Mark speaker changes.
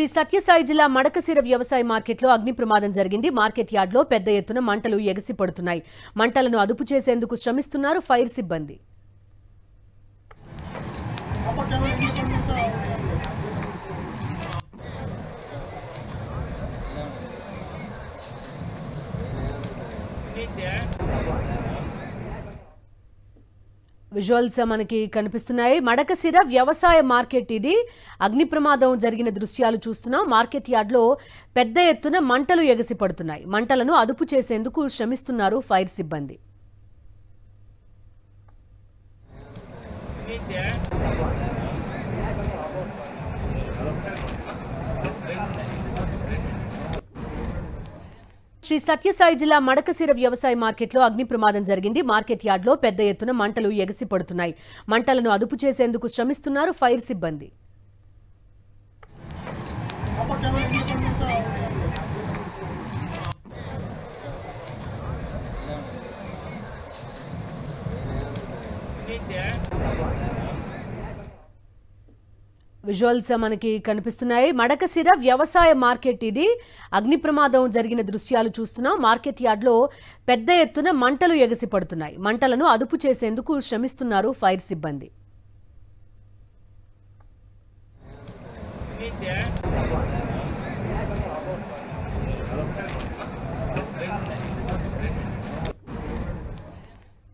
Speaker 1: శ్రీ సత్యసాయి జిల్లా మడకశిర వ్యవసాయ మార్కెట్లో అగ్ని ప్రమాదం జరిగింది. మార్కెట్ యార్డ్లో పెద్ద ఎత్తున మంటలు ఎగసిపడుతున్నాయి. మంటలను అదుపు చేసేందుకు శ్రమిస్తున్నారు ఫైర్ సిబ్బంది. విజువల్స్ మనకి కనిపిస్తున్నాయి. మడకశిర వ్యవసాయ మార్కెట్ ఇది. అగ్ని ప్రమాదం జరిగిన దృశ్యాలు చూస్తున్నాం. మార్కెట్ యార్డ్లో పెద్ద ఎత్తున మంటలు ఎగసిపడుతున్నాయి. మంటలను అదుపు చేసేందుకు శ్రమిస్తున్నారు ఫైర్ సిబ్బంది. శ్రీ సత్యసాయి జిల్లా మడకశిర వ్యవసాయ మార్కెట్లో అగ్ని ప్రమాదం జరిగింది. మార్కెట్ యార్డ్లో పెద్ద ఎత్తున మంటలు ఎగసిపడుతున్నాయి. మంటలను అదుపు చేసేందుకు శ్రమిస్తున్నారు ఫైర్ సిబ్బంది. విజువల్స్ మనకి కనిపిస్తున్నాయి. మడకశిర వ్యవసాయ మార్కెట్ ఇది. అగ్ని ప్రమాదం జరిగిన దృశ్యాలు చూస్తున్నాం. మార్కెట్ యార్డ్లో పెద్ద ఎత్తున మంటలు ఎగసిపడుతున్నాయి. మంటలను అదుపు చేసేందుకు శ్రమిస్తున్నారు ఫైర్ సిబ్బంది.